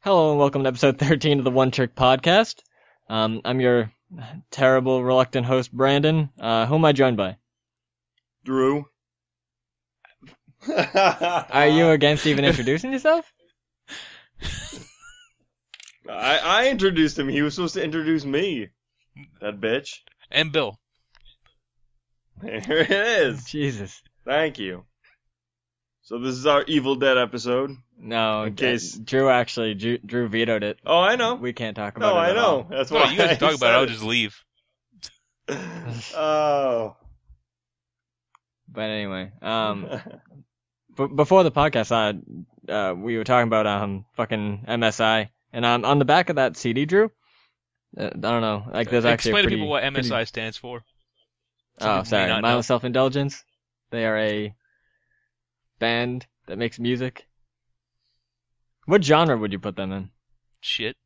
Hello and welcome to episode 13 of the One Trick Podcast. I'm your terrible, reluctant host, Brandon. Who am I joined by? Drew. Are you against even introducing yourself? I introduced him. He was supposed to introduce me. That bitch. And Bill. There it is. Jesus. Thank you. So this is our Evil Dead episode. No, In case- Drew vetoed it. Oh, I know. We can't talk about No, it I at know. all. That's Well, why you guys can talk about it. I'll said just leave. Oh. But anyway, before the podcast, we were talking about fucking MSI, and on the back of that CD, Drew, I don't know, like there's actually Explain a to pretty, people what MSI pretty... stands for. Oh, Some people may sorry, not know. Mindless Self-Indulgence. They are a band that makes music. What genre would you put them in? Shit.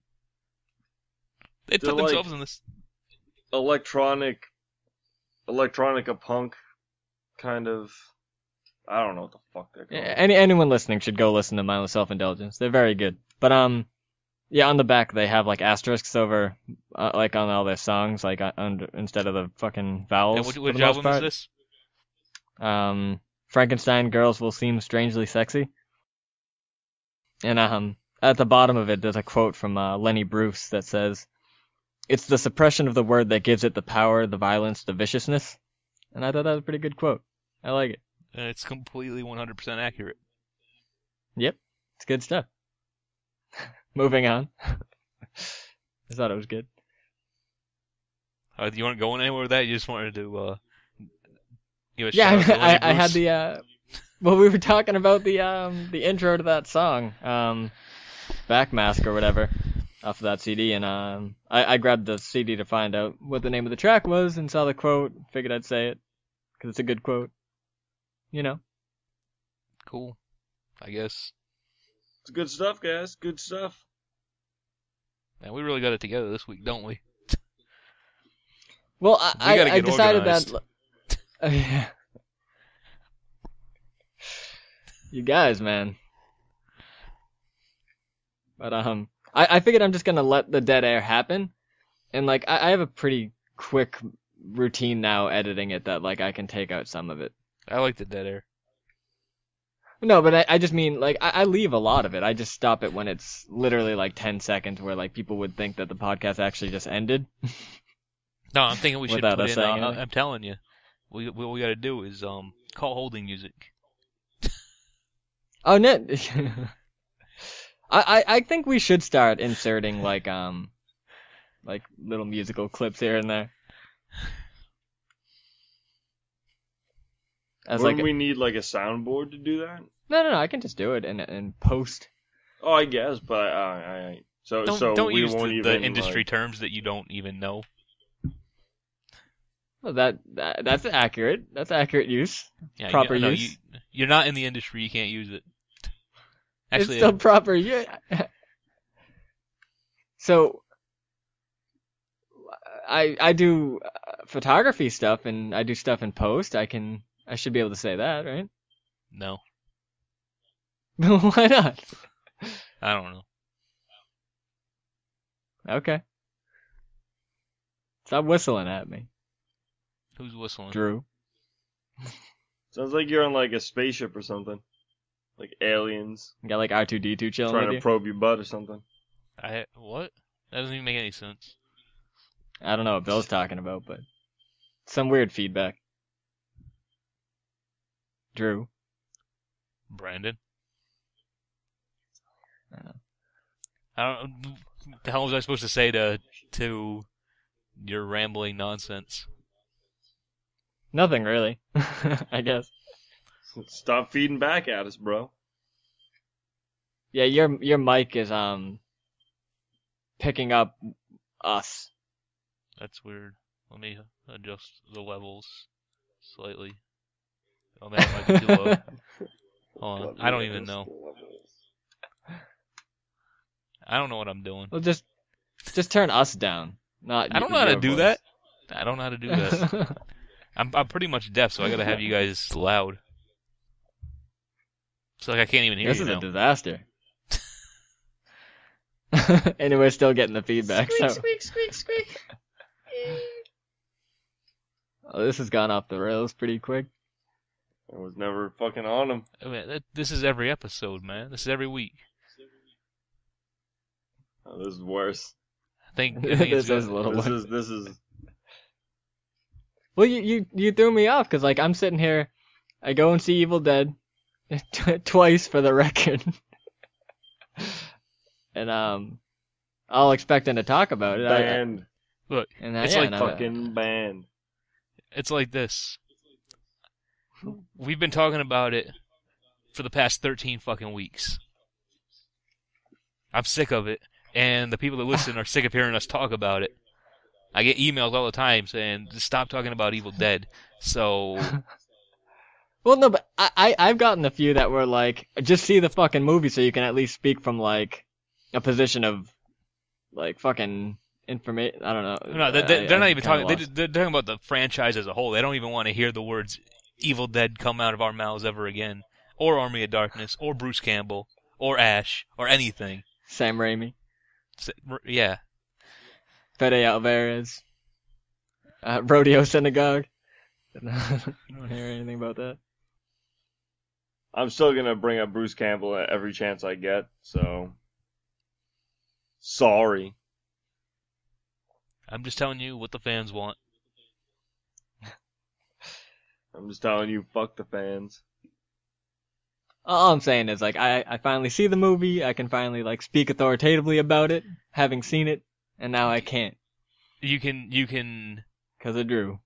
They They're put themselves in this. Electronica punk kind of. I don't know what the fuck they're called. Yeah, anyone listening should go listen to Mindless Self-Indulgence. They're very good. But yeah, on the back they have like asterisks over like on all their songs, like instead of the fucking vowels. And for which the most album part. is this? Frankenstein Girls Will Seem Strangely Sexy. And at the bottom of it, there's a quote from Lenny Bruce that says, "It's the suppression of the word that gives it the power, the violence, the viciousness." And I thought that was a pretty good quote. I like it. And it's completely 100% accurate. Yep, it's good stuff. Moving on. I thought it was good. Do you want to go anywhere with that? You just wanted to give a Yeah, shout out to Lenny I had Bruce? the well, we were talking about the intro to that song, Backmask or whatever, off of that CD, and I grabbed the CD to find out what the name of the track was and saw the quote. Figured I'd say it because it's a good quote. You know. Cool. I guess. It's good stuff, guys. Good stuff. Man, we really got it together this week, don't we? Well, We gotta I get decided organized. that. You guys, man. But I figured I'm just gonna let the dead air happen, and like I have a pretty quick routine now editing it that like I can take out some of it. I like the dead air. No, but I just mean like I leave a lot of it. I just stop it when it's literally like 10 seconds, where like people would think that the podcast actually just ended. No, I'm thinking we should Without put us in. saying anything. I'm telling you, what we got to do is call holding music. Oh, no. I think we should start inserting like little musical clips here and there. As Wouldn't like we need like a soundboard to do that? no, I can just do it in post. Oh, I guess, but so Don't we use won't the even industry like, terms that you don't even know. Well, that's accurate. That's accurate use. Yeah, Proper no, use. You're not in the industry. You can't use it. Actually, It's still proper use. So I do photography stuff and I do stuff in post. I should be able to say that, right? no, Why not? I don't know. Okay. Stop whistling at me, Who's whistling? Drew. sounds like you're on like a spaceship or something, like aliens You got like R2-D2 chilling trying with to you? probe your butt or something. What? That doesn't even make any sense. I don't know what Bill's talking about, but some weird feedback. Drew. Brandon. I know. I don't. What the hell was I supposed to say to your rambling nonsense? Nothing really, I guess. Stop feeding back at us, bro. Yeah, your mic is picking up us. That's weird. Let me adjust the levels slightly. Oh, that might be too low. Hold on. I don't even know. I don't know what I'm doing. Well, just turn us down. Not. I don't know how to your do voice. that. I don't know how to do that. I'm pretty much deaf, so I gotta have you guys loud. So like I can't even hear This you is now. a disaster. And we're still getting the feedback. Squeak, So. squeak, squeak, squeak. Oh, this has gone off the rails pretty quick. I was never fucking on him. I mean, this is every episode, man. This is every week. Oh, this is worse. I think This it's is a good. little worse. This is. Well, you threw me off because like I'm sitting here, I go and see Evil Dead twice for the record, and all expecting to talk about it. Banned. Look, And it's yeah, like no, Fucking banned. it's like this. We've been talking about it for the past 13 fucking weeks. I'm sick of it, and the people that listen are sick of hearing us talk about it. I get emails all the time saying, "Just stop talking about Evil Dead." So, Well, no, but I've gotten a few that were like, just see the fucking movie so you can at least speak from like a position of like fucking information. I don't know. no, they're not even talking. Lost. They're talking about the franchise as a whole. They don't even want to hear the words Evil Dead come out of our mouths ever again, or Army of Darkness, or Bruce Campbell, or Ash, or anything. Sam Raimi, Yeah. Fede Alvarez, Rodeo Synagogue. I don't hear anything about that. I'm still gonna bring up Bruce Campbell at every chance I get, so. Sorry. I'm just telling you what the fans want. I'm just telling you, fuck the fans. All I'm saying is like I finally see the movie. I can finally like speak authoritatively about it, having seen it, and now I can't You can because of Drew.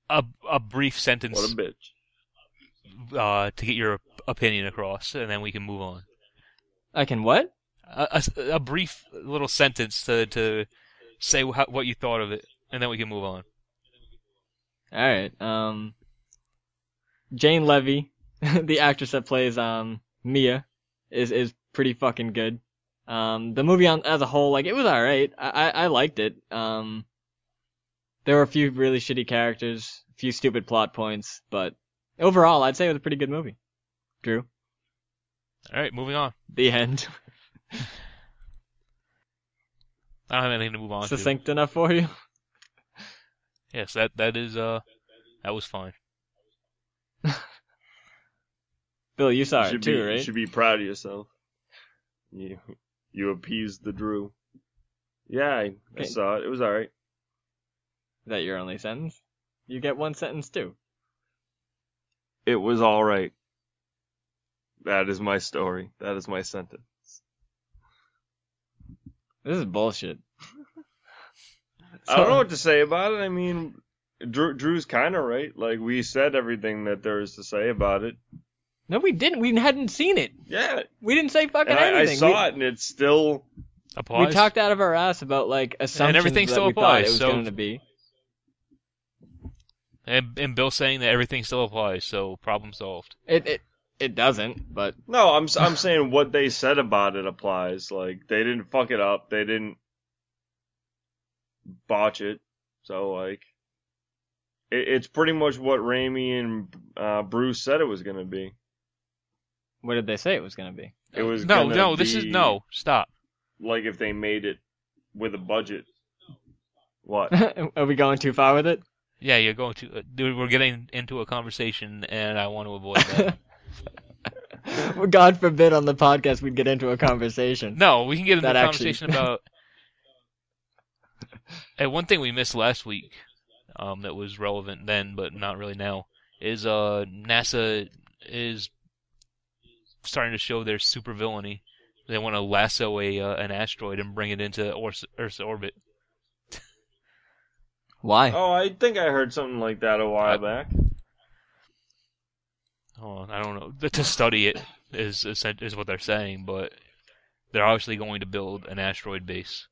a brief sentence What a bitch. to get your opinion across, and then we can move on. I can what? A brief little sentence to say what you thought of it, and then we can move on. All right. Jane Levy, the actress that plays Mia, is pretty fucking good. The movie as a whole, like it was all right. I liked it. There were a few really shitty characters, a few stupid plot points, but overall, I'd say it was a pretty good movie. Drew, All right, moving on. the end. I don't have anything to move on to. Succinct enough for you? Yes, that was fine. Bill, you saw You it too, You right? should be proud of yourself. You appeased the Drew. Yeah, I Okay. saw it. It was alright. Is that your only sentence? You get one sentence too. It was alright. That is my story. That is my sentence. This is bullshit. I don't know what to say about it. I mean, Drew's kind of right. Like, we said everything that there is to say about it. No, we didn't. We hadn't seen it. Yeah. We didn't say fucking And I anything. saw it, and it's still... Applies. We talked out of our ass about like assumptions everything that still we thought applies, it was so- going to be. And Bill saying that everything still applies, so problem solved. It doesn't, but No, I'm saying what they said about it applies. Like, they didn't fuck it up. They didn't botch it. So, like, it's pretty much what Raimi and Bruce said it was going to be. what did they say it was going to be? It was No, gonna this is be stop. like if they made it with a budget. What? Are we going too far with it? Yeah, you're going to. Dude, we're getting into a conversation, and I want to avoid that. Well, God forbid on the podcast we'd get into a conversation. No, we can get into That a actually- conversation about. Hey, one thing we missed last week, that was relevant then, but not really now, is NASA is starting to show their supervillainy. They want to lasso an asteroid and bring it into Earth's orbit. Why? Oh, I think I heard something like that a while back. Oh, I don't know. To study it is what they're saying, but they're obviously going to build an asteroid base.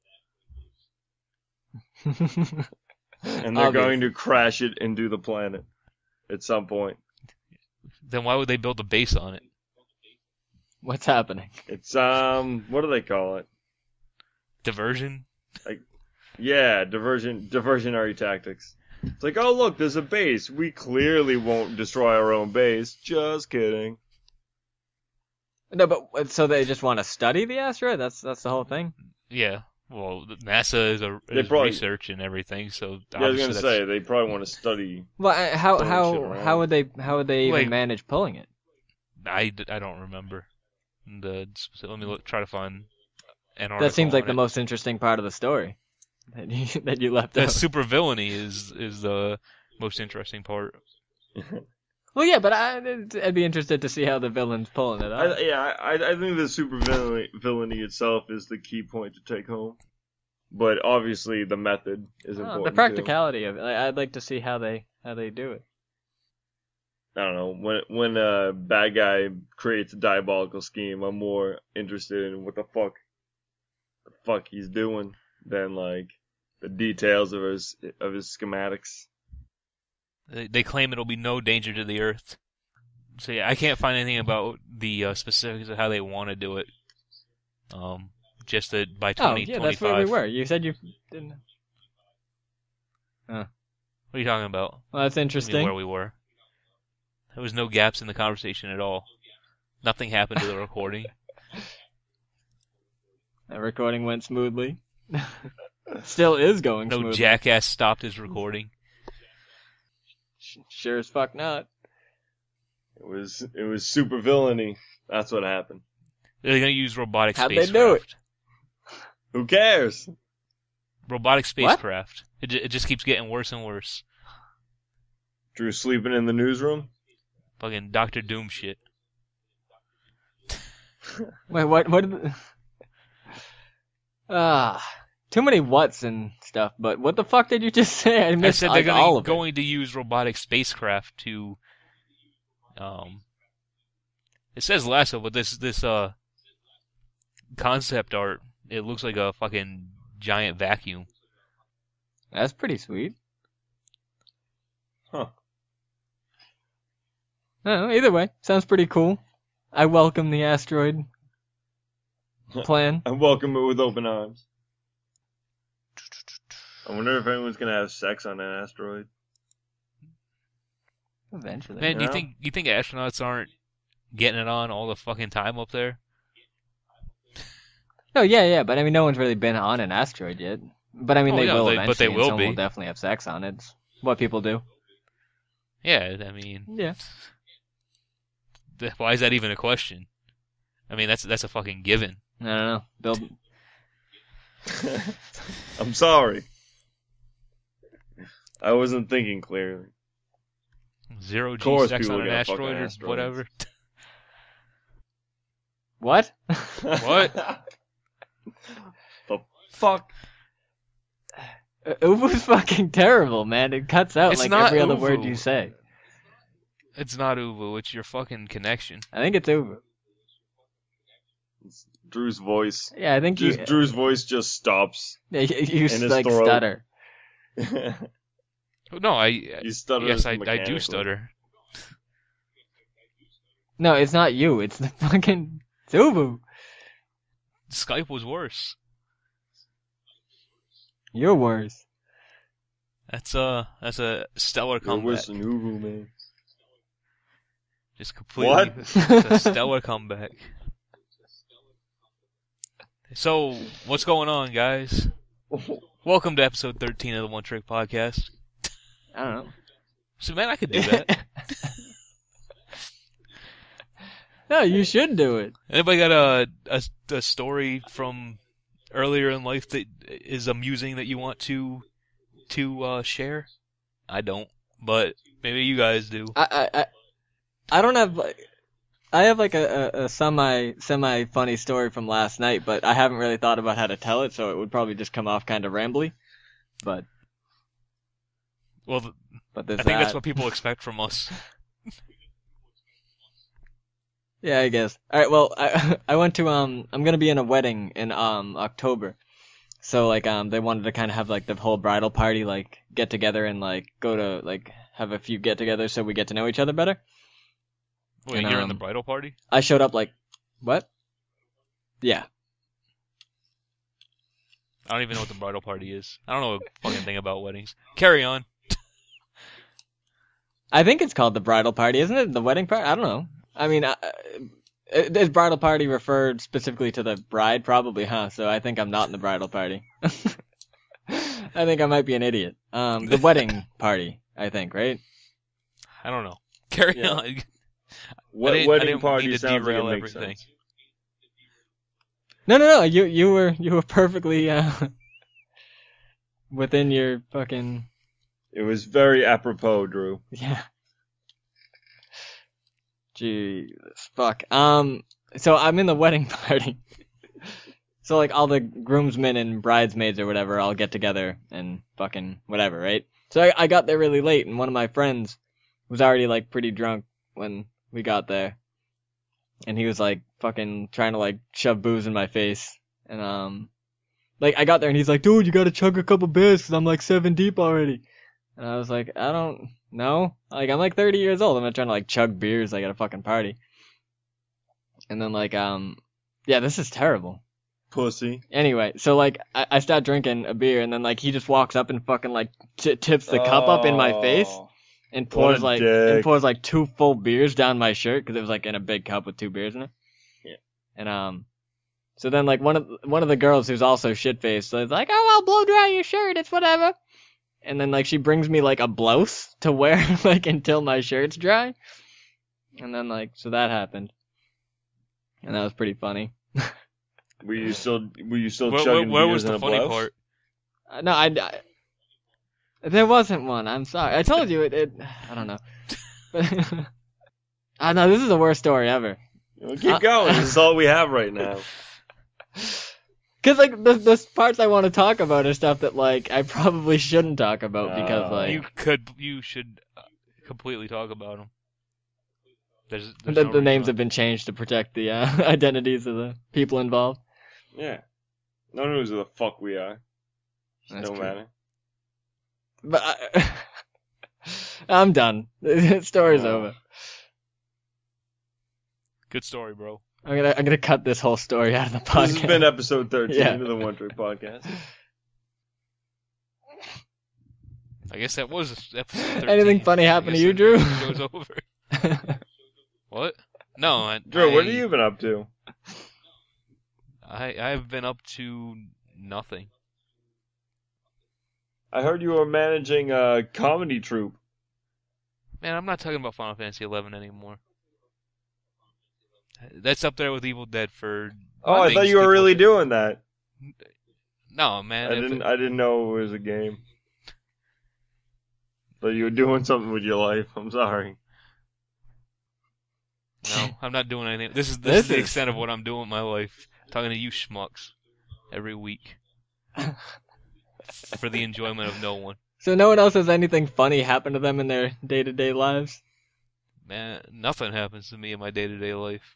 And they're going to crash it into the planet at some point. Then why would they build a base on it? What's happening? It's, what do they call it? Diversion? Yeah, diversionary tactics. It's like, oh look, there's a base. We clearly won't destroy our own base. Just kidding. No, but so they just want to study the asteroid? That's the whole thing? Yeah. Well, NASA is probably- research and everything, so Yeah, I was obviously gonna say they probably want to study. Well, Throwing shit how around. would they even Wait. manage pulling it? I don't remember. Let me try to find an article. That seems like on the it. most interesting part of the story that you left The out. super villainy is the most interesting part. Well, yeah, but I'd be interested to see how the villain's pulling it off. I think the super villainy itself is the key point to take home, but obviously the method is important. The practicality of it. I'd like to see how they do it. Too. I don't know, when a bad guy creates a diabolical scheme, I'm more interested in what the fuck he's doing than like the details of his schematics. They claim it'll be no danger to the Earth. So yeah, I can't find anything about the specifics of how they want to do it. Just that by 2025. Yeah, that's where we were. You said you didn't. What are you talking about? Well, that's I mean, interesting. where we were. There was no gaps in the conversation at all. Nothing happened to the recording. That recording went smoothly. Still is going No smoothly. jackass stopped his recording. Sure as fuck not. It was super villainy. That's what happened. They're gonna use robotic How'd they spacecraft. do it? Who cares? Robotic spacecraft. It just keeps getting worse and worse. Drew sleeping in the newsroom. Fucking Doctor Doom shit. Wait, what? Too many whats and stuff. But what the fuck did you just say? I I missed said they're all of it. going to use robotic spacecraft to. It says lasso, but this concept art, it looks like a fucking giant vacuum. That's pretty sweet. Huh. No, either way, sounds pretty cool. I welcome the asteroid plan. I welcome it with open arms. I wonder if anyone's gonna have sex on an asteroid. Eventually. Man, Yeah. you think astronauts aren't getting it on all the fucking time up there? No, yeah, but I mean, no one's really been on an asteroid yet. But I mean, Oh, they yeah, will but eventually. they and will someone be. will definitely have sex on it. It's what people do. Yeah, I mean, Yeah. why is that even a question? I mean, that's a fucking given. I don't know. Build. I'm sorry. I wasn't thinking clearly. Zero G course sex people on an are gonna fuck asteroid on or asteroids. whatever. What? What? The fuck? Uvu's fucking terrible, man. It cuts out It's like not every other word Uvu. you say. It's not Uvu, it's your fucking connection. I think it's Uvu. It's Drew's voice. Yeah, I think you. Drew's voice just stops. You in his like throat. stutter. No, You stutter. yes, I do mechanically. stutter. No, it's not you. It's the fucking it's Uvu. Skype was worse. You're worse. That's a stellar You're worse comeback. than Uvu, man. Just completely What? it's a stellar comeback. So, what's going on, guys? Welcome to episode 13 of the One Trick Podcast. I don't know. So, man, I could do that. No, you should do it. Anybody got a story from earlier in life that is amusing that you want to share? I don't, but maybe you guys do. I don't have like. I have like a semi funny story from last night, but I haven't really thought about how to tell it, so it would probably just come off kind of rambly. But Well, there's I think that's that. what people expect from us. Yeah, I guess. All right. Well, I went to I'm gonna be in a wedding in October, so like they wanted to kind of have like the whole bridal party like get together and like go to like have a few get-togethers so we get to know each other better. Wait, And, you're in the bridal party? I showed up like, what? Yeah. I don't even know what the bridal party is. I don't know a fucking thing about weddings. Carry on. I think it's called the bridal party, isn't it? The wedding party? I don't know. I mean, Is bridal party referred specifically to the bride? Probably, huh? So I think I'm not in the bridal party. I think I might be an idiot. The wedding party, I think, right? I don't know. Carry Yeah. on. I Wedding didn't party mean to sounds like it derail makes everything. sense. No. You were perfectly within your fucking It was very apropos, Drew. yeah. Jesus fuck. So I'm in the wedding party. So like all the groomsmen and bridesmaids or whatever all get together and fucking whatever, right? So I got there really late, and one of my friends was already like pretty drunk when we got there, and he was like fucking trying to like shove booze in my face, and like I got there and he's like, dude, you gotta chug a couple beers because I'm like 7 deep already, and I was like, I don't know, like I'm like 30 years old, I'm not trying to like chug beers like at a fucking party, and then like yeah, this is terrible. Pussy. Anyway, so like I start drinking a beer, and then like he just walks up and fucking like tips the cup up in my face and pours what a dick. like 2 full beers down my shirt because it was like in a big cup with 2 beers in it. Yeah. And so then like one of the girls who's also shit faced, so it's like, oh, I'll blow dry your shirt, it's whatever. And then like she brings me like a blouse to wear like until my shirt's dry. And then like so that happened, and that was pretty funny. Were you still Where chugging was beers in the a funny blouse? part? No, I there wasn't one. I'm sorry. I told you it I don't know. I know this is the worst story ever. Well, keep going. This is all we have right now. Cause like the parts I want to talk about are stuff that like I probably shouldn't talk about because like You should completely talk about them. There's the no names reason. have been changed to protect the identities of the people involved. Yeah. No one knows who the fuck we are. That's No true. matter. But I'm done. The story's Oh. over. Good story, bro. I'm gonna cut this whole story out of the podcast. This has been episode 13 Yeah. of the One Trick Podcast. I guess that was episode 13. Anything funny happen I to guess you, the Drew? show's over. What? No, Drew, what have you been up to? I've been up to nothing. I heard you were managing a comedy troupe. Man, I'm not talking about Final Fantasy 11 anymore. That's up there with Evil Dead for. Oh, I thought things you were people really say. doing that. No, man. I didn't know it was a game. Thought you were doing something with your life. I'm sorry. No, I'm not doing anything. This is This the is- extent of what I'm doing with my life. Talking to you schmucks every week for the enjoyment of no one. So no one else has anything funny happen to them in their day-to-day lives? Man, nothing happens to me in my day-to-day life.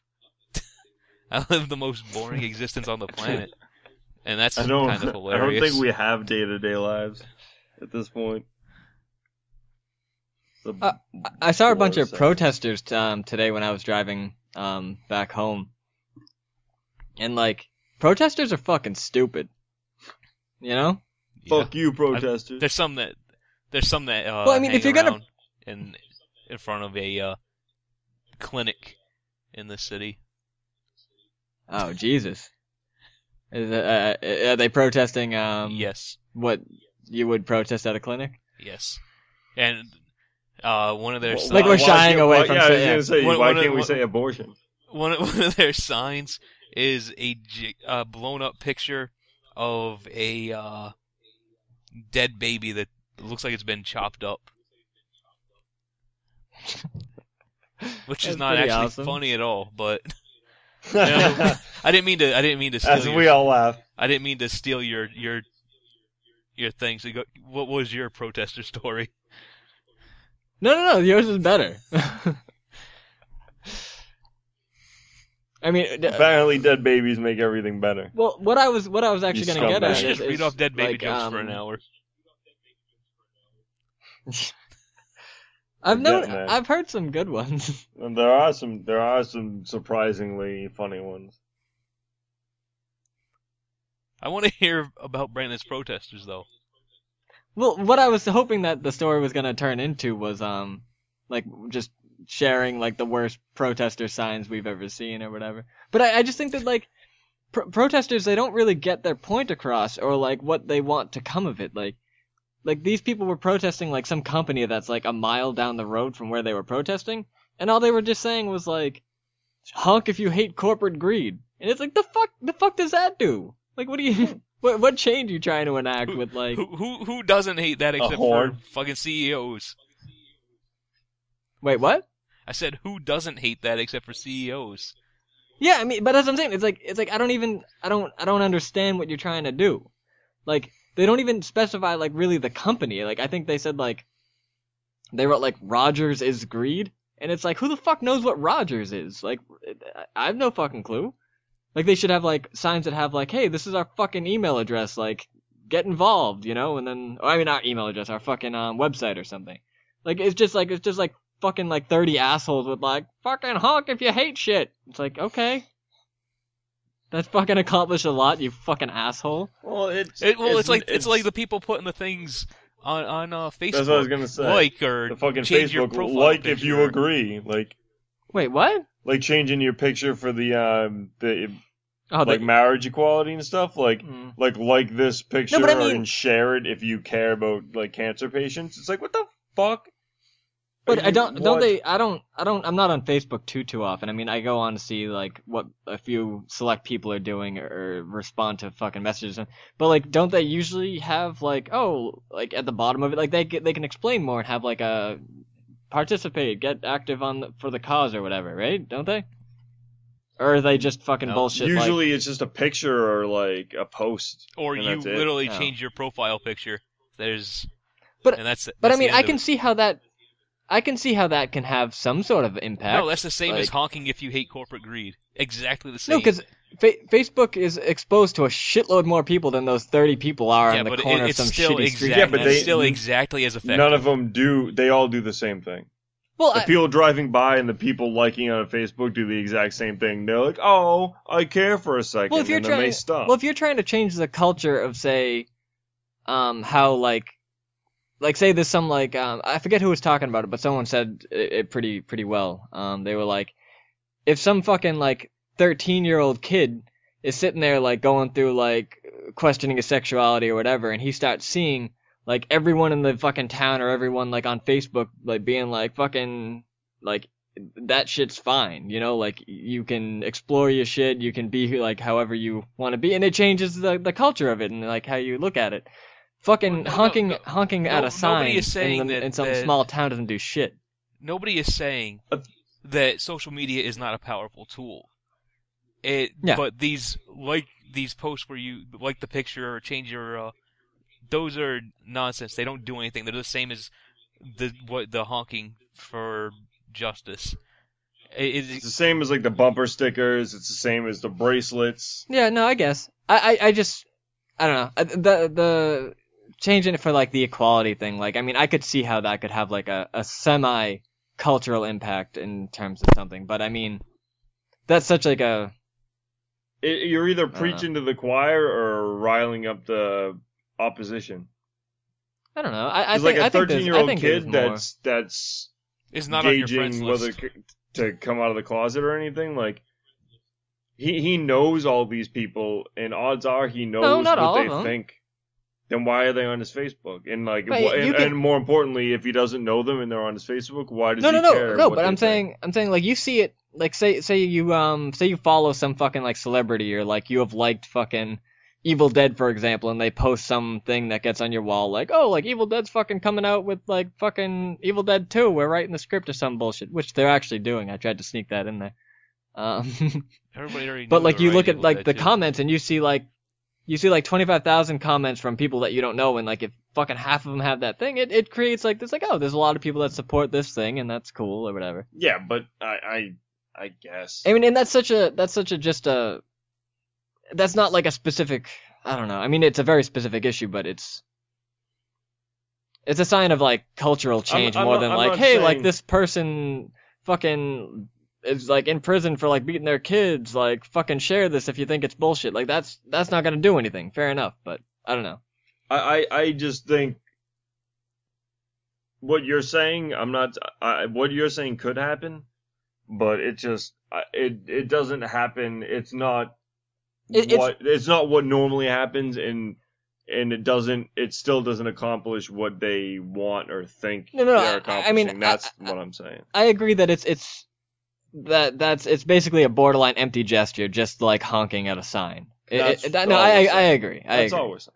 I live the most boring existence on the planet, and that's I kind don't. of I hilarious. don't think we have day-to-day lives at this point. I saw a bunch of Boring protesters today when I was driving back home. And like, protesters are fucking stupid. You know? Yeah. Fuck you, protesters. There's some that Well, I mean, if hang you're gonna- around in front of a clinic in the city. Oh, Jesus. Are they protesting Yes, what you would protest at a clinic? yes, and one of their Well, Like we're why shying can't- away why- from yeah, I was saying- gonna say, One- why one of- can't we one- say abortion? one of their signs is a blown up picture of a dead baby that looks like it's been chopped up. Which is That's not pretty actually awesome. funny at all, but you know, I didn't mean to steal As your, we all laugh. I didn't mean to steal your thing. So what was your protester story? No, yours is better. I mean, Apparently, dead babies make everything better. well, what I was actually You going to get scumbag. at Just is read off dead baby like, jokes for an hour. I've You're known, getting there. I've heard some good ones. And there are some surprisingly funny ones. I want to hear about Brandon's protesters, though. Well, what I was hoping that the story was going to turn into was like just sharing like the worst protester signs we've ever seen or whatever. But I just think that like protesters, they don't really get their point across or like what they want to come of it. Like these people were protesting like some company that's like a mile down the road from where they were protesting, and all they were just saying was like, honk if you hate corporate greed. And it's like, the fuck does that do? Like, what do you, what change are you trying to enact with like? Who doesn't hate that except for fucking CEOs? Wait, what? I said, who doesn't hate that except for CEOs? Yeah, I mean, but that's what I'm saying. It's like I don't understand what you're trying to do. Like, they don't even specify like really the company. Like, I think they said like they wrote like Rogers is greed, and it's like, who the fuck knows what Rogers is? Like, I have no fucking clue. Like, they should have like signs that have like, hey, this is our fucking email address. Like, get involved, you know? And then, I mean, our email address, our fucking website or something. Like, it's just like fucking like 30 assholes with like, fucking honk if you hate shit. It's like, okay. That's fucking accomplished a lot, you fucking asshole. Well, it's like the people putting the things on Facebook. That's what I was gonna say. Like, or the fucking change Facebook, your profile like picture. if you agree. Like, wait, what? Like changing your picture for the like marriage equality and stuff. Like, like this picture no, but I mean, and share it if you care about like cancer patients. It's like, what the fuck? But I'm not on Facebook too often. I mean, I go on to see like what a few select people are doing or respond to fucking messages. But like, don't they usually have like, oh, like at the bottom of it, like they can explain more and have like a participate, get active for the cause or whatever, right? Don't they? Or are they just fucking bullshit? Usually it's just a picture or like a post. Or you literally change your profile picture. But I mean, I can see how that can have some sort of impact. No, that's the same as honking if you hate corporate greed. Exactly the same. No, because Facebook is exposed to a shitload more people than those 30 people are on the corner of some shitty street. Yeah, but it's still exactly as effective. None of them do. They all do the same thing. Well, the people driving by and the people liking on Facebook do the exact same thing. They're like, "Oh, I care for a second," and then they stop. Well, if you're trying to change the culture of, say, how like say there's some like I forget who was talking about it, but someone said it pretty well. They were like, if some fucking like 13-year-old kid is sitting there like going through like questioning his sexuality or whatever, and he starts seeing like everyone in the fucking town or everyone like on Facebook like being like fucking like that shit's fine, you know, like you can explore your shit, you can be like however you want to be, and it changes the culture of it and like how you look at it. Fucking honking at a sign in some small town doesn't do shit. Nobody is saying that social media is not a powerful tool. But these posts where you like the picture or change your those are nonsense. They don't do anything. They're the same as the honking for justice. It's the same as like the bumper stickers. It's the same as the bracelets. Yeah, no, I guess. I just I don't know. The changing it for like the equality thing. Like, I mean, I could see how that could have like a semi-cultural impact in terms of something. But I mean, that's such like a. You're either preaching to the choir or riling up the opposition. I don't know. I think like a 13-year-old kid more... that's is not on your friends whether list. To come out of the closet or anything. Like he knows all these people, and odds are he knows what they think. Then why are they on his Facebook? And like, and more importantly, if he doesn't know them and they're on his Facebook, why does he care? No, but I'm saying like you see it. Like say you follow some fucking like celebrity or like you have liked fucking Evil Dead, for example, and they post something that gets on your wall like, oh, like Evil Dead's fucking coming out with like fucking Evil Dead 2, we're writing the script or some bullshit, which they're actually doing. I tried to sneak that in there. Everybody already but like you look at Evil like Dead the 2. comments and you see like 25,000 comments from people that you don't know, and like if fucking half of them have that thing, it creates like this like, oh, there's a lot of people that support this thing and that's cool or whatever. Yeah, but I guess. I mean, and that's not like a specific, I don't know. I mean, it's a very specific issue, but it's a sign of like cultural change more than like, hey, saying... like this person fucking is like in prison for like beating their kids, like fucking share this if you think it's bullshit. Like that's not gonna do anything. Fair enough, but I don't know. I just think what you're saying, what you're saying could happen, but it just, it doesn't happen. It's not it's not what normally happens, and it still doesn't accomplish what they want or think they're accomplishing. That's what I'm saying. I agree that it's basically a borderline empty gesture, just like honking at a sign. I agree. That's all we're saying.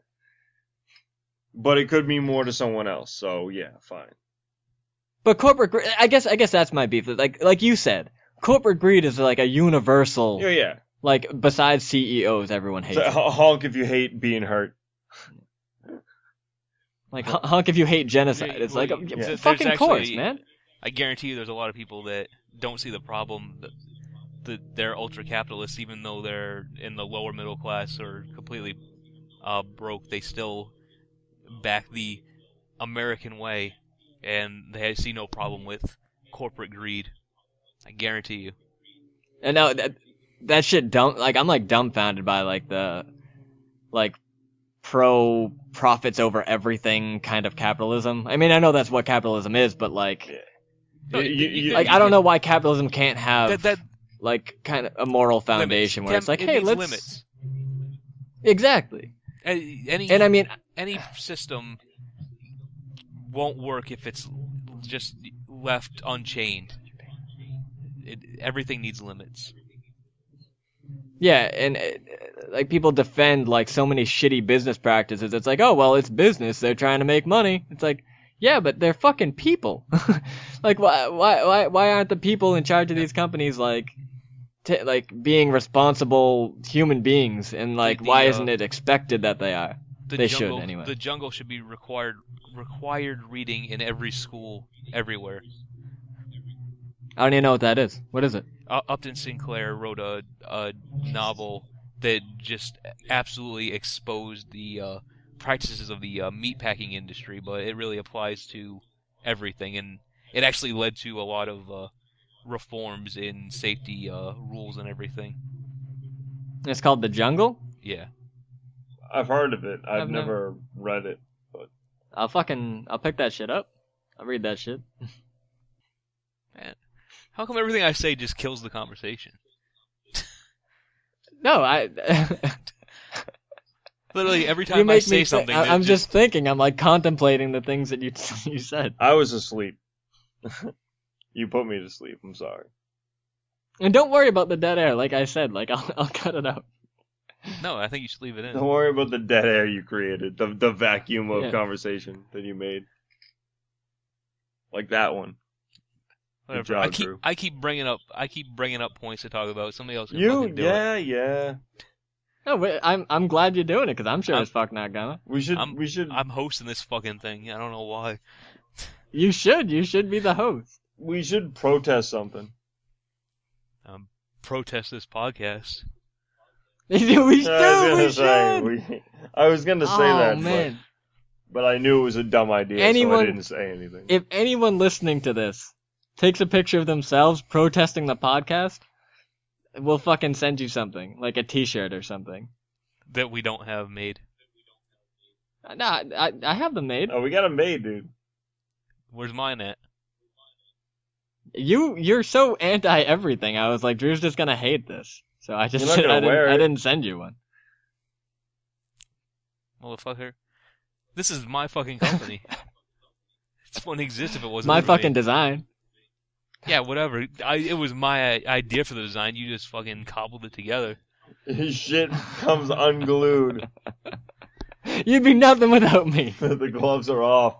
But it could mean more to someone else, so yeah, fine. But corporate greed, I guess that's my beef. Like you said, corporate greed is like a universal. Yeah. Like, besides CEOs, everyone hates it. Honk if you hate being hurt. Like, honk if you hate genocide. It's like, fucking course, man. I guarantee you there's a lot of people that don't see the problem that they're ultra-capitalists, even though they're in the lower middle class or completely broke. They still back the American way, and they see no problem with corporate greed. I guarantee you. And now that shit I'm like dumbfounded by like the pro profits over everything kind of capitalism. I mean, I know that's what capitalism is, but like, I don't know why capitalism can't have that like kind of a moral foundation where it's like, hey, let's limits. Exactly. Any system won't work if it's just left unchained. Everything needs limits. Yeah, and like people defend like so many shitty business practices. It's like, oh well, it's business. They're trying to make money. It's like, yeah, but they're fucking people. Like, why aren't the people in charge of these companies like being responsible human beings? And like, why isn't it expected that they are? They should anyway. The Jungle should be required reading in every school everywhere. I don't even know what that is. What is it? Upton Sinclair wrote a novel that just absolutely exposed the practices of the meatpacking industry, but it really applies to everything, and it actually led to a lot of reforms in safety rules and everything. It's called The Jungle? Yeah. I've heard of it. I've never read it, but I'll pick that shit up. I'll read that shit. Man. How come everything I say just kills the conversation? No, literally every time I say something, I'm just thinking. I'm like contemplating the things that you said. I was asleep. You put me to sleep. I'm sorry. And don't worry about the dead air. Like I said, like I'll cut it out. No, I think you should leave it in. Don't worry about the dead air you created. The vacuum of conversation that you made. Like that one. Whatever. I keep bringing up points to talk about. Somebody else can fucking do it. Yeah. No, but I'm glad you're doing it because I'm sure as fuck not gonna. We should. I'm hosting this fucking thing. I don't know why. You should be the host. We should protest something. Protest this podcast. We should. I was gonna say that, man. but I knew it was a dumb idea, so I didn't say anything. If anyone listening to this takes a picture of themselves protesting the podcast, we'll fucking send you something, like a t-shirt or something. That we don't have made. Nah, I have them made. Oh, we got them made, dude. Where's mine at? You're so anti-everything. I was like, Drew's just gonna hate this. So I just I didn't send you one. Motherfucker. This is my fucking company. This wouldn't exist if it wasn't my for fucking me. design. Yeah, whatever. It was my idea for the design. You just fucking cobbled it together. His shit comes unglued. You'd be nothing without me. The gloves are off.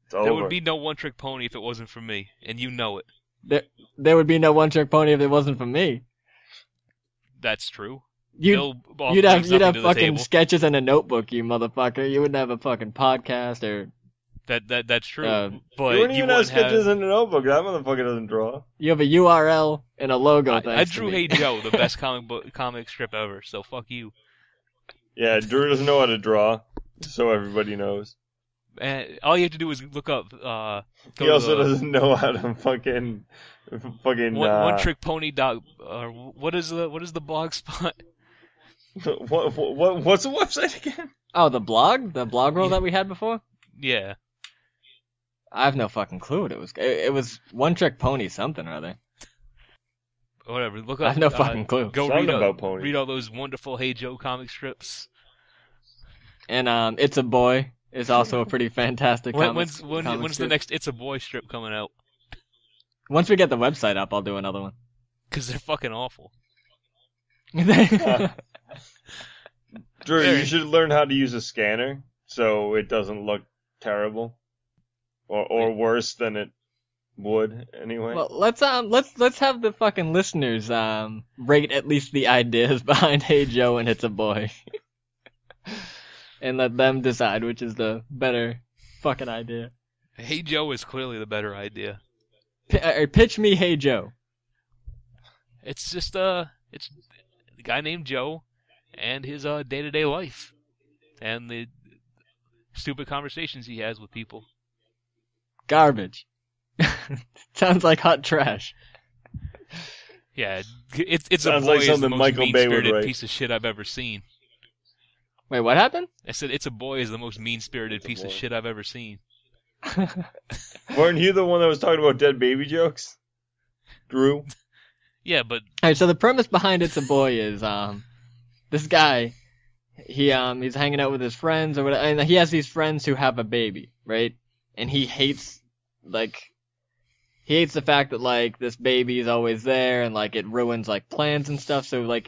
It's over. There would be no one-trick pony if it wasn't for me, and you know it. There would be no one-trick pony if it wasn't for me. That's true. You'd have fucking sketches in a notebook, you motherfucker. You wouldn't have a fucking podcast or... That's true. But you wouldn't even have sketches in a notebook. That motherfucker doesn't draw. You have a URL and a logo. I drew Hey Joe, the best comic strip ever. So fuck you. Yeah, Drew doesn't know how to draw, so everybody knows. And all you have to do is look up. He also doesn't know how to fucking one trick pony dog. What is the blog spot? What's the website again? Oh, the blog roll that we had before. Yeah. I have no fucking clue what it was. It was One Trick Pony something or other. Whatever. Look up. I have no fucking clue. Go Something read about ponies. read all those wonderful Hey Joe comic strips. And It's a Boy is also a pretty fantastic When's comic the strip. next It's a Boy strip coming out? Once we get the website up, I'll do another one. Because they're fucking awful. Drew, Very. you should learn how to use a scanner so it doesn't look terrible, or worse than it would anyway. Well, let's have the fucking listeners rate at least the ideas behind Hey Joe and It's a Boy, and let them decide which is the better fucking idea. Hey Joe is clearly the better idea. Pitch me Hey Joe. It's just it's the guy named Joe and his day-to-day life and the stupid conversations he has with people. Garbage. Sounds like hot trash. Yeah, it's a Sounds boy like is the something most Michael Bay would mean-spirited write. piece of shit I've ever seen. Wait, what happened? I said it's a boy is the most mean-spirited piece of shit I've ever seen. Weren't you the one that was talking about dead baby jokes, Drew? Yeah, but Alright, so the premise behind It's a Boy is this guy, he's hanging out with his friends or whatever, and he has these friends who have a baby, right? And he hates the fact that like this baby is always there and like it ruins like plans and stuff. So like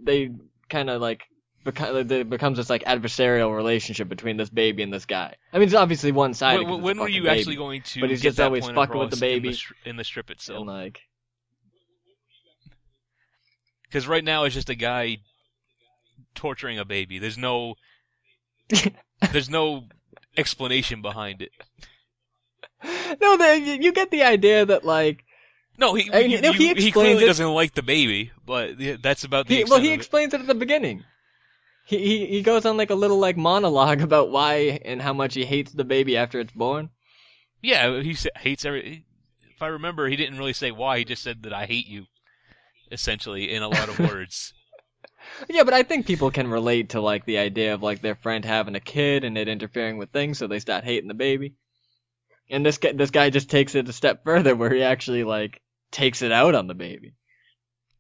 they kind of like it becomes this like adversarial relationship between this baby and this guy. I mean, it's obviously one-sided. when were you actually going to? But he's get just that always point fucking with the across baby in the strip itself? and like. Because right now it's just a guy torturing a baby. There's no explanation behind it. No, you get the idea that like. No, he explains clearly it. doesn't like the baby, but that's about the He extent of it. explains it at the beginning. He goes on like a little like monologue about why and how much he hates the baby after it's born. Yeah, he hates every. If I remember, he didn't really say why. He just said that I hate you, essentially, in a lot of words. Yeah, but I think people can relate to like the idea of like their friend having a kid and it interfering with things, so they start hating the baby. And this guy just takes it a step further, where he actually like takes it out on the baby,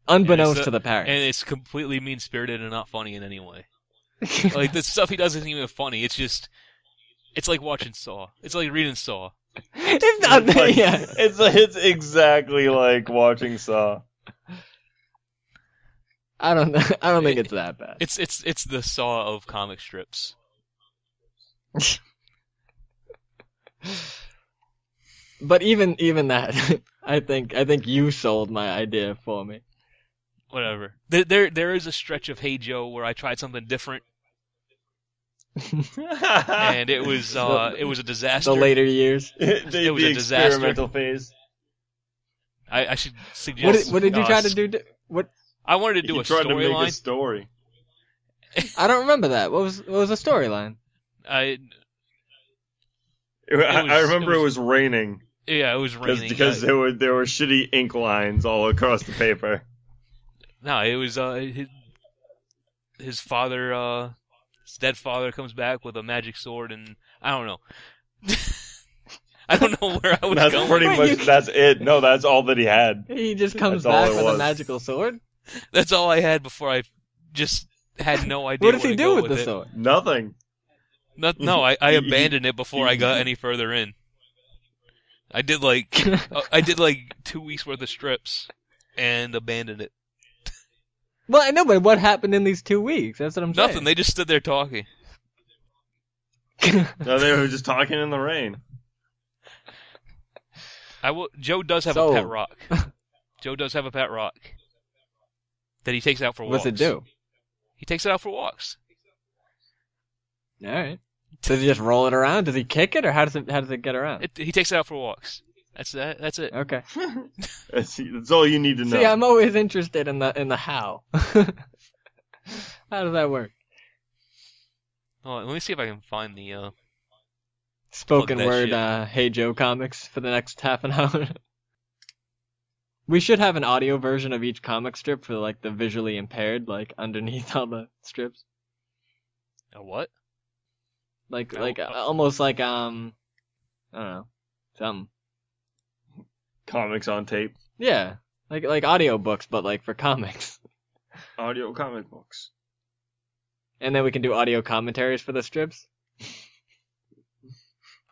unbeknownst to the parents. And it's completely mean-spirited and not funny in any way. Like the stuff he does isn't even funny. It's like watching Saw. It's like reading Saw. It's not Like, yeah. It's exactly like watching Saw. I don't think it's that bad. It's the Saw of comic strips. But even that, I think you sold my idea for me. Whatever. There is a stretch of Hey Joe where I tried something different, and it was a disaster. The later years. It was a disaster. experimental phase. I should suggest. What did you try to do? What? I wanted to do You a tried to make a storyline. story. I don't remember that. What was the storyline? I remember it was raining. Yeah, it was raining. Because there were shitty ink lines all across the paper. No, it was his father, his dead father comes back with a magic sword, and I don't know. I don't know where I was That's going. pretty much, that's it. No, that's all that he had. He just comes That's all back it with was. a magical sword. That's all I had before I just had no idea What does where he to do go with the it. sword? Nothing. No, I abandoned it before I got any further in. I did like 2 weeks worth of strips and abandoned it. Well, I know, but what happened in these 2 weeks? That's what I'm saying. Nothing. They just stood there talking. No, they were just talking in the rain. Joe does have a pet rock. Joe does have a pet rock that he takes out for walks. What's it do? He takes it out for walks. All right. Does he just roll it around? Does he kick it, or how does it get around? He takes it out for walks. That's it. Okay. That's all you need to know. See, I'm always interested in the how. How does that work? Oh, let me see if I can find the. Spoken Plug that word, shit. Hey Joe comics for the next half an hour. We should have an audio version of each comic strip for like the visually impaired, like underneath all the strips. A what? Like almost like I don't know. Something. Comics on tape. Yeah, like audiobooks, but like for comics. Audio comic books. And then we can do audio commentaries for the strips.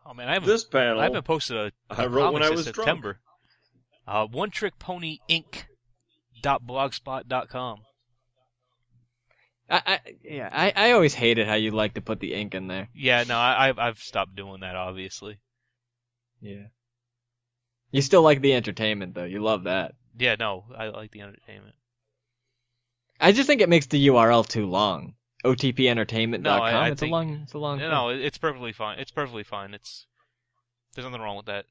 Oh man, I This panel. haven't posted a I wrote when comics I since was September. One Trick Pony Inc.blogspot.com. I always hated how you like to put the ink in there. Yeah, no, I've stopped doing that, obviously. Yeah. You still like the entertainment though. You love that. Yeah, no, I like the entertainment. I just think it makes the URL too long. OTPentertainment.com. No, I it's think, a long thing. No, it's perfectly fine. It's perfectly fine. There's nothing wrong with that.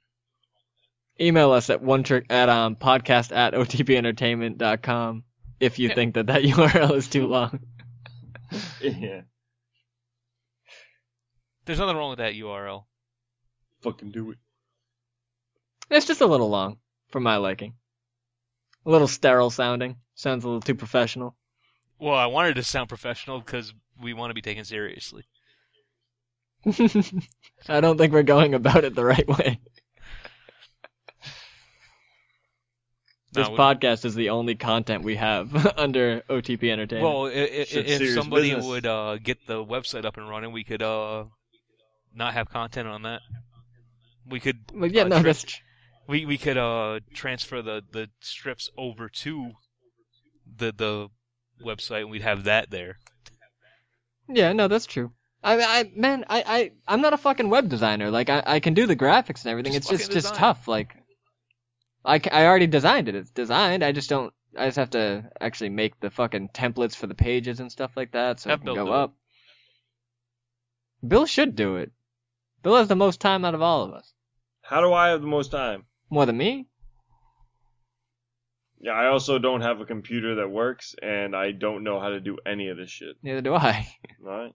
Email us at podcast@otpentertainment.com if you think that URL is too long. Yeah. There's nothing wrong with that URL. Fucking do it. It's just a little long for my liking. A little sterile sounding. Sounds a little too professional. Well, I wanted to sound professional because we want to be taken seriously. I don't think we're going about it the right way. This podcast is the only content we have under OTP Entertainment. Well, if somebody business. would get the website up and running, we could not have content on that. We could. Well, yeah, no, that's true. We could transfer the strips over to the website, and we'd have that there. Yeah, no, that's true. I'm not a fucking web designer. Like, I can do the graphics and everything. Just It's fucking just design. tough. Like, I already designed it. It's designed. I just have to actually make the fucking templates for the pages and stuff like that so it Have can Bill go do up. Bill should do it. Bill has the most time out of all of us. How do I have the most time? More than me? Yeah, I also don't have a computer that works, and I don't know how to do any of this shit. Neither do I. Alright?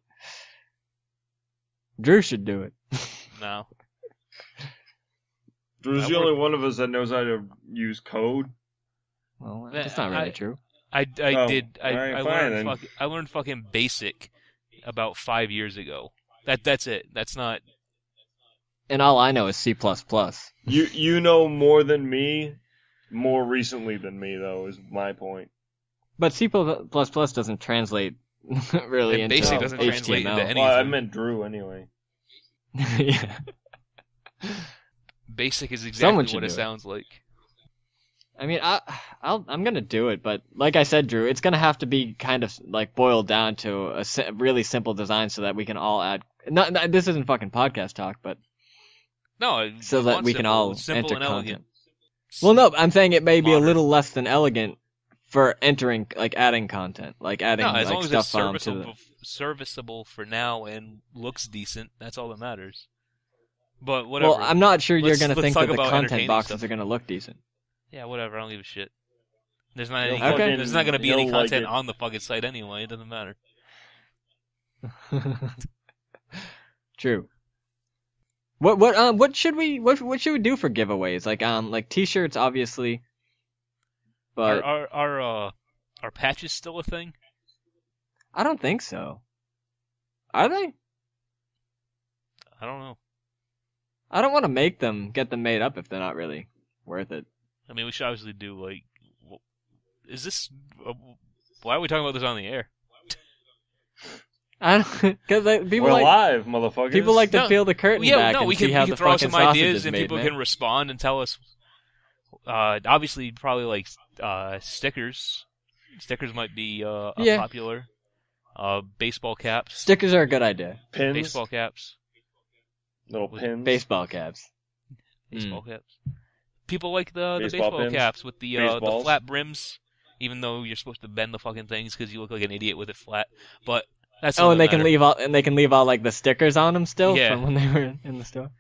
Drew should do it. No. Drew's I the work- only one of us that knows how to use code. Well, that's not really true. I Oh, did. alright, fine then. I learned fucking BASIC about 5 years ago. That's it. That's not. And all I know is C++. You know more than me, more recently than me, though, is my point. But C++ doesn't translate really And into BASIC doesn't HTML. translate into anything. Well, I meant Drew anyway. Yeah. BASIC is Someone exactly should what it do it. sounds like. I mean, I'm gonna do it, but like I said, Drew, it's gonna have to be kind of like boiled down to a really simple design so that we can all add. Not this isn't fucking podcast talk, but No, so that we can all simple enter and elegant. content. Well, no, I'm saying it may be a Modern. little less than elegant for entering, like adding content, like adding No, as like long as stuff it's to the. serviceable for now and looks decent, that's all that matters. But whatever. Well, I'm not sure you're Let's- gonna let's think talk that the about content entertaining boxes stuff. are gonna look decent. Yeah, whatever. I don't give a shit. There's not You'll any. fucking- There's not going to be any you'll like content it. on the fucking site anyway. It doesn't matter. True. What should we do for giveaways? Like t-shirts, obviously. But Are patches still a thing? I don't think so. Are they? I don't know. I don't want to get them made up if they're not really worth it. I mean, we should obviously do like. Is this? Why are we talking about this on the air? I don't because people We're like live, motherfuckers. people like to No, peel the curtain Yeah, back no, and we see can how we the can throw out fucking some sausage ideas is and made, people man. can respond and tell us. Obviously, probably like stickers. Stickers might be Yeah. popular. Baseball caps. Stickers are a good idea. Pins. Baseball caps. Little pins. Baseball caps. Baseball caps. People like the Baseball baseball pins. caps with the Baseballs. flat brims, even though you're supposed to bend the fucking things because you look like an idiot with it flat. But that's Oh, and they can can leave all like the stickers on them still Yeah. from when they were in the store.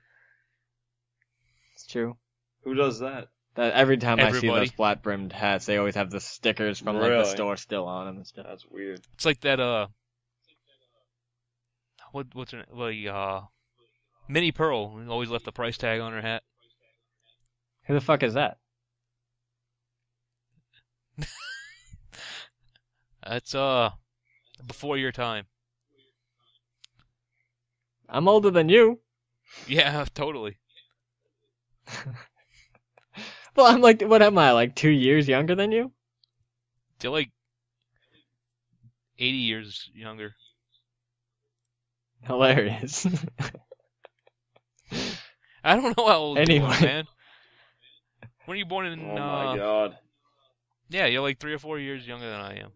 It's true. Who does that? That every time I see Everybody. those flat brimmed hats, they always have the stickers from like Really? the store still on them and stuff. That's weird. It's like that. What's her name? Like Minnie Pearl always left the price tag on her hat. Who the fuck is that? That's before your time. I'm older than you. Yeah, totally. Well, I'm like, what am I, like 2 years younger than you? They're like 80 years younger. Hilarious. I don't know how old you Anyway. are, man. When were you born in? Oh my god. Yeah, you're like 3 or 4 years younger than I am.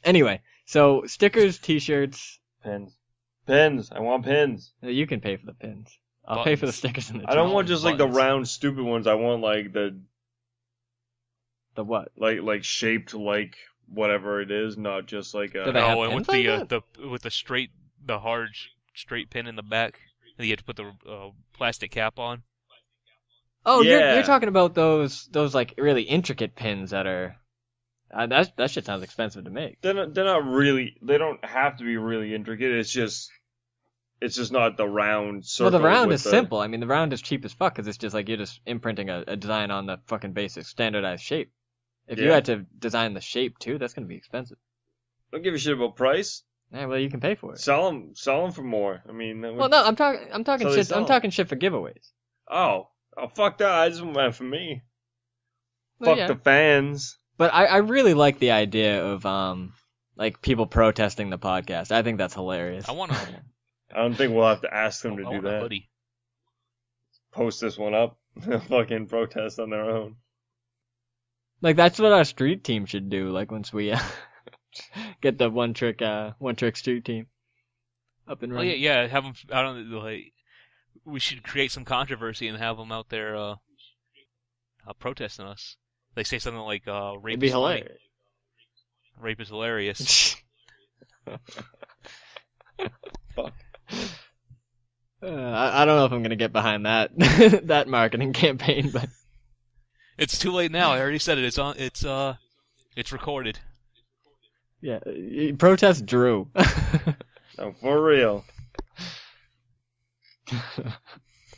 Anyway, so stickers, t-shirts. Pins. Pins. I want pins. You can pay for the pins. I'll pay for the Buttons. stickers and the I don't t-shirts. want just like the Buttons. round stupid ones. I want like the The what? like shaped like whatever it is, not just like Do they have Oh, and with pins like the hard straight pin in the back, and you have to put the plastic cap on. Oh, Yeah. you're talking about those like really intricate pins that are. That shit sounds expensive to make. they're not really. They don't have to be really intricate. It's just not the round circle. Well, the round with is simple. I mean, the round is cheap as fuck because it's just like you're just imprinting a design on the fucking basic standardized shape. If you Yeah. had to design the shape too, that's gonna be expensive. Don't give a shit about price. Yeah, well, you can pay for it. Sell them for more. I mean, that would... Well, no, I'm talking So they shit. sell I'm 'em. talking shit for giveaways. Oh, fuck that! I just want that for me. Well, Fuck yeah. the fans. But I really like the idea of like people protesting the podcast. I think that's hilarious. I want to. I don't think we'll have to ask them to do A that. hoodie. Post this one up. Fucking protest on their own. Like that's what our street team should do. Like once we get the one trick street team up and Oh running. yeah. Have them out on the like. We should create some controversy and have them out there protesting us. They say something like "rape It'd be is funny." hilarious. Rape is hilarious. Fuck. I don't know if I'm gonna get behind that that marketing campaign, but It's too late now. I already said it. It's recorded. yeah, protest Drew. No, for real.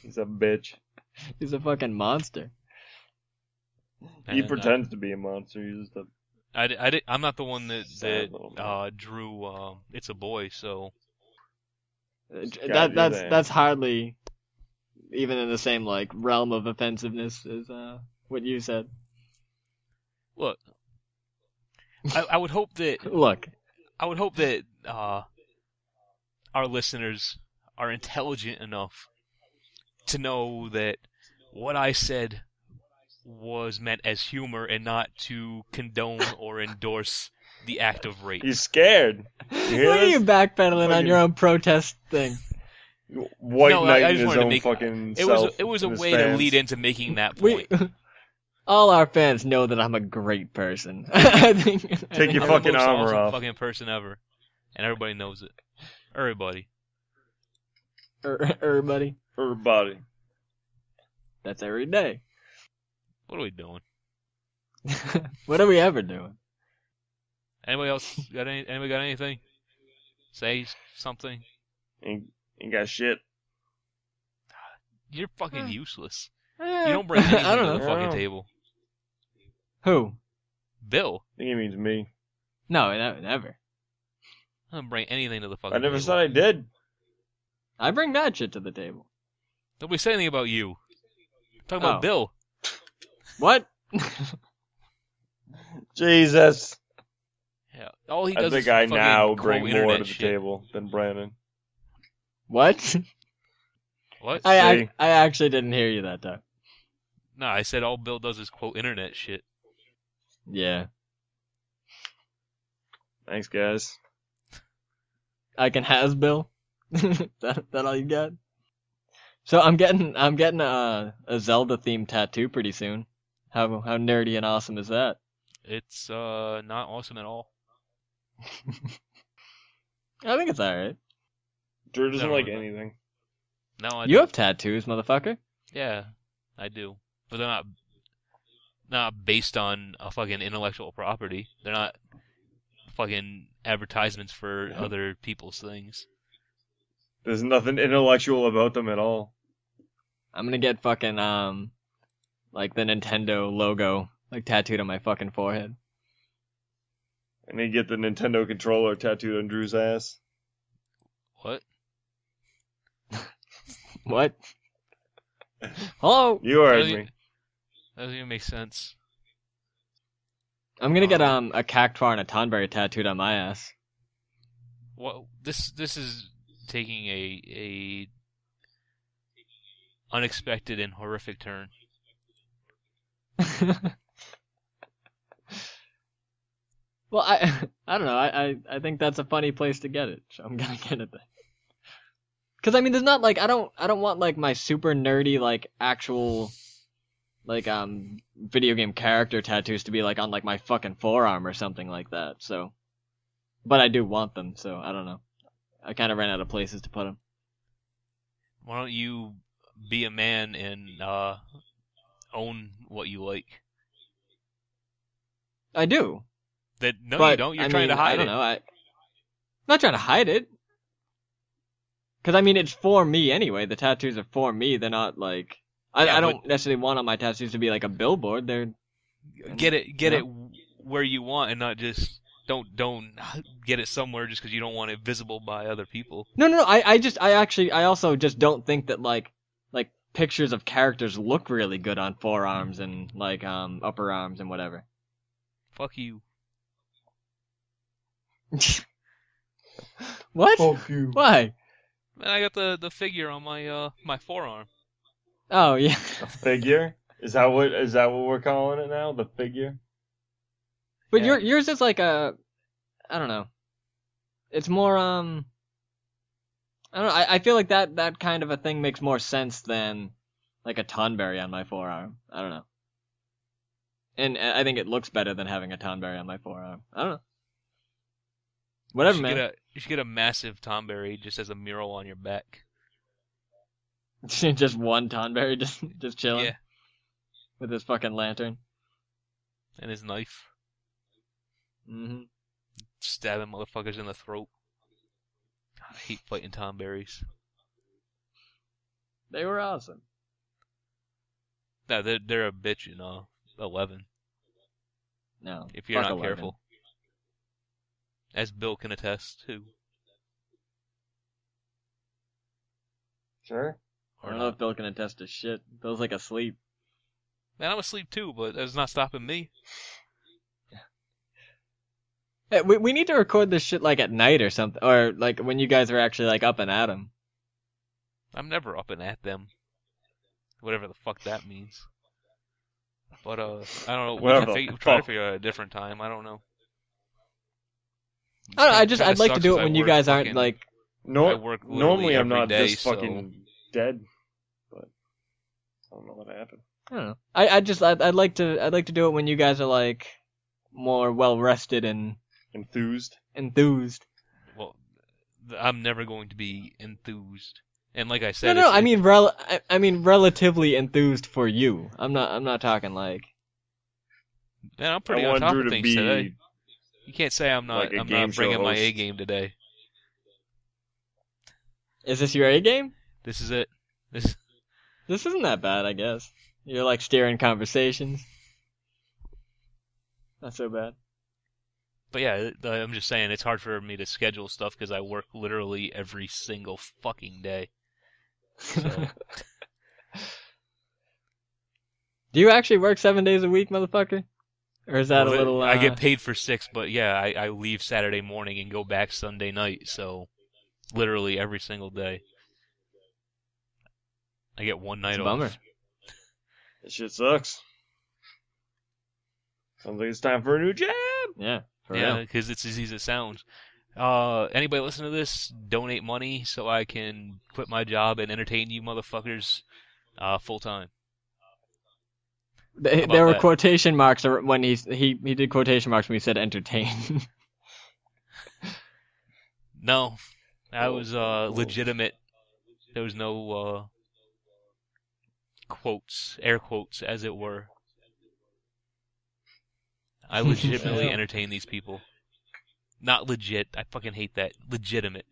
He's a bitch. He's a fucking monster. He And, pretends to be a monster. He's just a... I'm not the one that Sad little man. drew. It's a boy, so That's hardly even in the same like realm of offensiveness as what you said. look. I would hope that Look, our listeners are intelligent enough to know that what I said was meant as humor and not to condone or endorse the act of rape. He's scared. You hear look at this? you backpedaling on Fucking- your own protest thing. White No, knight I in just his wanted to own make fucking it self. was it was a and his way to fans. lead into making that We, point. all our fans know that I'm a great person. I think. Take your I'm the fucking most armor awesome off. fucking person ever, and everybody knows it. Everybody. Everybody. Everybody. That's every day. What are we doing? What are we ever doing? Anybody else got anybody got anything? Say something. Ain't got shit. You're fucking useless. Eh, You don't bring anything I don't to know. the I don't fucking know. table. Who? Bill, I think he means me. No, never. I don't bring anything to the fucking I never table. said I did. I bring that shit to the table. Nobody said anything about you. I'm talking about Oh. Bill. What? Jesus. Yeah. All he I does think is I fucking now quote bring more internet to the shit. table than Brandon. What? What? See? I actually didn't hear you that time. No, I said all Bill does is quote internet shit. Yeah. Thanks, guys. I can has Bill. that all you got? So I'm getting a Zelda themed tattoo pretty soon. How nerdy and awesome is that? It's not awesome at all. I think it's alright. Drew doesn't No, like no. anything. No, I You have tattoos, motherfucker. Yeah, I do. But they're not based on a fucking intellectual property. They're not fucking advertisements for other people's things. There's nothing intellectual about them at all. I'm gonna get fucking like the Nintendo logo like tattooed on my fucking forehead. And they get the Nintendo controller tattooed on Drew's ass. What? What? Hello. You heard That me. doesn't even make sense. I'm gonna get a cactuar and a tonberry tattooed on my ass. Well, this is taking a unexpected and horrific turn. Well, I don't know. I think that's a funny place to get it, so I'm gonna get it there. Cause I mean, there's not like I don't want like my super nerdy like actual like video game character tattoos to be like on like my fucking forearm or something like that. So, but I do want them. So I don't know. I kind of ran out of places to put them. Why don't you be a man and own what you like? I do. No, But, you don't. You're I trying mean, to hide I don't it. know. I'm not trying to hide it. Cause I mean, it's for me anyway. The tattoos are for me. They're not like Yeah, I don't necessarily want on my tattoos to be like a billboard. They're Get it No. where you want, and not just don't get it somewhere just because you don't want it visible by other people. no. I also just don't think that like pictures of characters look really good on forearms and like upper arms and whatever. Fuck you. What? Fuck you. Why? Man, I got the figure on my my forearm. Oh yeah. A figure? Is that what we're calling it now? The figure? But Yeah. yours is like a, I don't know. It's more I don't know. I feel like that kind of a thing makes more sense than like a tonberry on my forearm. I don't know. And I think it looks better than having a tonberry on my forearm. I don't know. Whatever, man. You should get a massive Tomberry just as a mural on your back. Just one tonberry just chilling Yeah, with his fucking lantern. and his knife, Mhm. stabbing motherfuckers in the throat. God, I hate fighting Tomberries. They were awesome. No, they're a bitch in 11 No. if you're fuck not 11. careful. As Bill can attest to. Sure. I don't know if Bill can attest to shit. Bill's like asleep. Man, I'm asleep too, but that's not stopping me. Hey, we need to record this shit like at night or something, or like when you guys are actually like up and at 'em. I'm never up and at them. Whatever the fuck that means. But I don't know. We Whatever can the try to fuck. figure out a different time. I don't know. I don't know, Kinda I'd like to sucks do 'cause it I when you work guys aren't fucking- like. I work literally Normally I'm every not day, this so- fucking dead, but I don't know what happened. I don't know. I'd like to do it when you guys are like more well rested and Enthused. enthused. Well, I'm never going to be enthused. And like I said, No, I mean I mean relatively enthused for you. I'm not talking like. man, I'm pretty I on want top Drew of to things be today. You can't say I'm not. like a I'm game not show bringing my host. A game today. Is this your A game? This is it. This. This isn't that bad, I guess. You're like steering conversations. Not so bad. But yeah, I'm just saying it's hard for me to schedule stuff because I work literally every single fucking day. So, Do you actually work 7 days a week, motherfucker? Or is that well, a little? I get paid for 6, but yeah, I leave Saturday morning and go back Sunday night. So literally every single day. I get one night It's a off. bummer. This shit sucks. Sounds like it's time for a new job. Yeah, for Yeah, real. because it's as easy as it sounds. Anybody listen to this, donate money so I can quit my job and entertain you motherfuckers full time. There about were that? quotation marks when he did quotation marks when he said entertain. No, that Whoa. was legitimate. There was no quotes, air quotes, as it were. I legitimately Yeah. entertain these people. Not legit. I fucking hate that. Legitimate.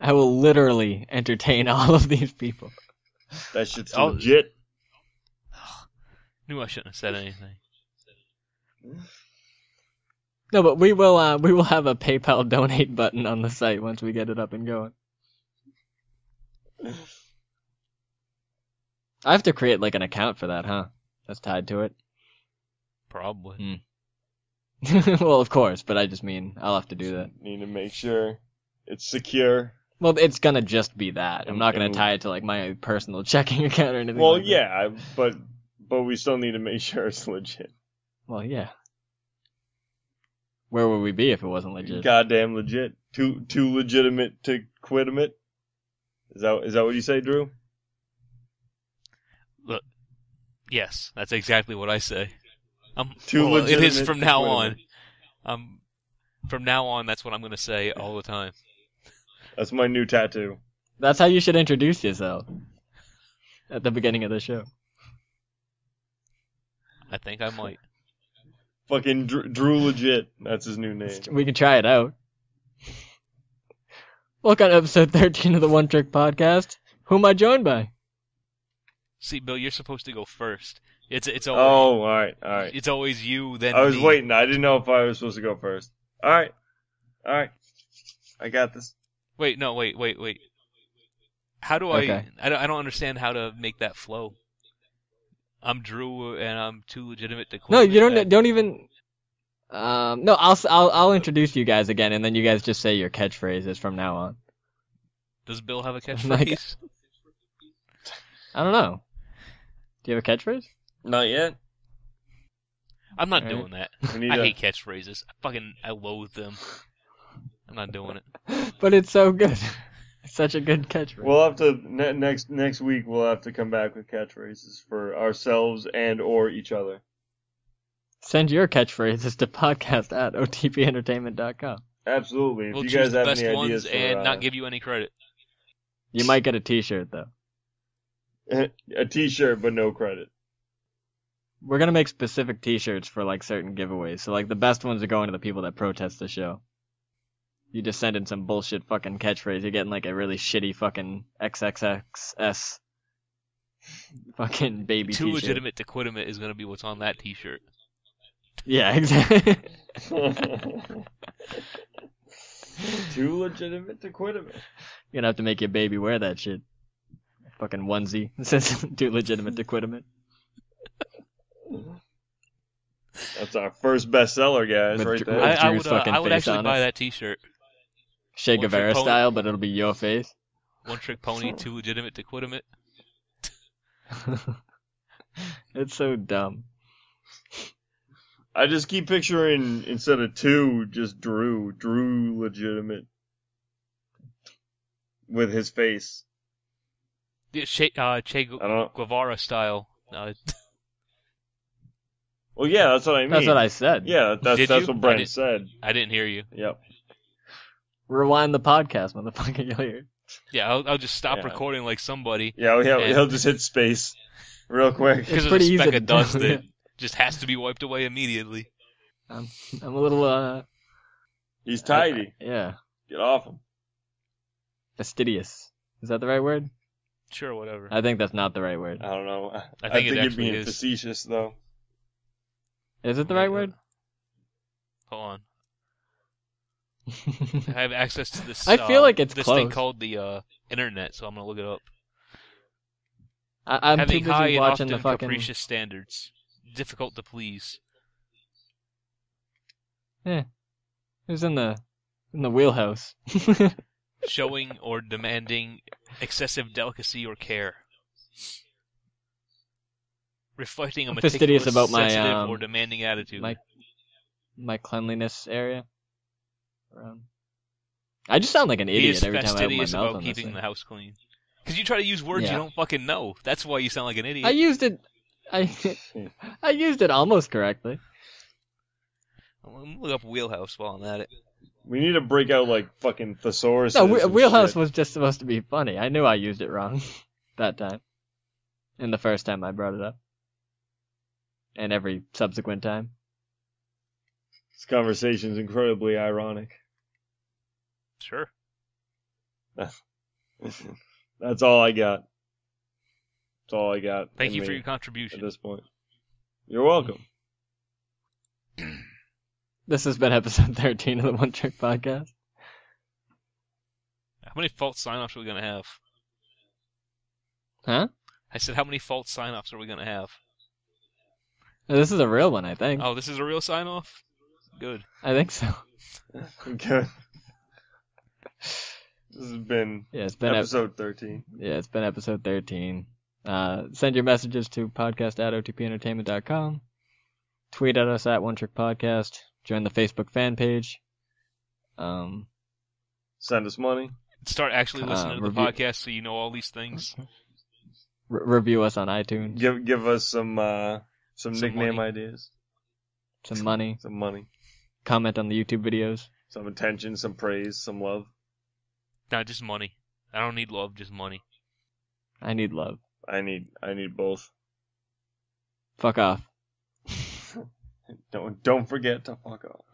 I will literally entertain all of these people. That shit's Oh. legit. Knew I shouldn't have said anything. No, but we will have a PayPal donate button on the site once we get it up and going. I have to create like an account for that, huh? That's tied to it. Probably. Well, of course, but I just mean I'll have to do that. Need to make sure it's secure. Well, it's gonna just be that. I'm not gonna And- tie it to like my personal checking account or anything. Well, like that. yeah, but we still need to make sure it's legit. Well, yeah. Where would we be if it wasn't legit? Goddamn legit. Too legitimate to quitimate. Is that what you say, Drew? Look, yes, that's exactly what I say. Too It is legitimate from to now quit on. From now on, that's what I'm gonna say all the time. That's my new tattoo. That's how you should introduce yourself at the beginning of the show. I think I might. Fucking Drew Legit. That's his new name. We can try it out. Welcome to episode 13 of the One Trick Podcast. Who am I joined by? See, Bill, you're supposed to go first. It's always, Oh, alright. It's always you, then I was me. waiting. I didn't know if I was supposed to go first. Alright. I got this. Wait. How do Okay. I don't understand how to make that flow. I'm Drew, and I'm too legitimate to quit. No, you don't even. No, I'll introduce you guys again, and then you guys just say your catchphrases from now on. Does Bill have a Like- catchphrase? I don't know. Do you have a catchphrase? Not yet. I'm not Alright. doing that. We need I to- hate catchphrases. I loathe them. I'm not doing it. But it's so good. It's such a good catchphrase. We'll have to next week. We'll have to come back with catchphrases for ourselves and or each other. Send your catchphrases to podcast@otpentertainment.com. Absolutely. If We'll you choose guys the have best any ones ideas for and not give you any credit. You might get a T-shirt though. a T-shirt, but no credit. We're gonna make specific T-shirts for like certain giveaways. So like the best ones are going to the people that protest the show. You just send in some bullshit fucking catchphrase, you're getting like a really shitty fucking XXXS fucking baby Too T-shirt. legitimate to quit him is going to be what's on that T-shirt. Yeah, exactly. Too legitimate to quit him. You're gonna have to make your baby wear that shit. Fucking onesie. It says too legitimate to quit him. That's our first bestseller, guys, With right Dr- there. with I Drew's would fucking actually face on buy it. that T-shirt. Che One Trick Guevara Pony. style, but it'll be your face. One trick pony, too legitimate to quit him it. It's so dumb. I just keep picturing, instead of two, just Drew legitimate. With his face. Che I don't know. Guevara style. Well, yeah, that's what I mean. That's what I said. Yeah, that's Did you? what Brent I didn't- said. I didn't hear you. Yep. Rewind the podcast, motherfucker. You'll hear it. Yeah, I'll just stop Yeah. recording like somebody. Yeah, And- he'll just hit space real quick. It's Because of pretty the easy speck to of dust do, that yeah. just has to be wiped away immediately. I'm a little, He's tidy. yeah, Get off him. fastidious. Is that the right word? Sure, whatever. I think that's not the right word. I don't know. I think it you're actually being is. facetious, though. Is it the right word? Hold on. I have access to this. I feel like it's this close. thing called the internet, so I'm gonna look it up. I'm too Having high busy and watching often the fucking. capricious standards, difficult to please. Who's in the wheelhouse? Showing or demanding excessive delicacy or care. Reflecting a I'm fastidious meticulous, about my, sensitive, or demanding attitude. my cleanliness area. Around. I just sound like an He idiot is every time I open my fastidious mouth about on this keeping thing. the house clean. Because you try to use words Yeah. you don't fucking know. That's why you sound like an idiot. I used it. I used it almost correctly. I'm gonna look up wheelhouse while I'm at it. We need to break out, like, fucking thesaurus. No, wheelhouse was just supposed to be funny. I knew I used it wrong that time. And the first time I brought it up. And every subsequent time. This conversation's incredibly ironic. Sure. That's all I got. That's all I got. Thank in you for me your at contribution. this point. You're welcome. This has been episode 13 of the One Trick Podcast. How many false sign-offs are we gonna have? Huh? I said, how many false sign-offs are we going to have? This is a real one, I think. Oh, this is a real sign-off? Good. I think so. Good. This has been, Yeah, it's been episode 13. Yeah, it's been episode 13. Send your messages to podcast@otpentertainment.com. Tweet at us at One Trick Podcast. Join the Facebook fan page. Send us money. Start actually listening to the review- podcast so you know all these things. Review us on iTunes. Give us some nickname money. ideas. Some money. Some money. Comment on the YouTube videos. Some attention, some praise, some love. No, just money. I don't need love, just money. I need love. I need both. Fuck off. Don't forget to fuck off.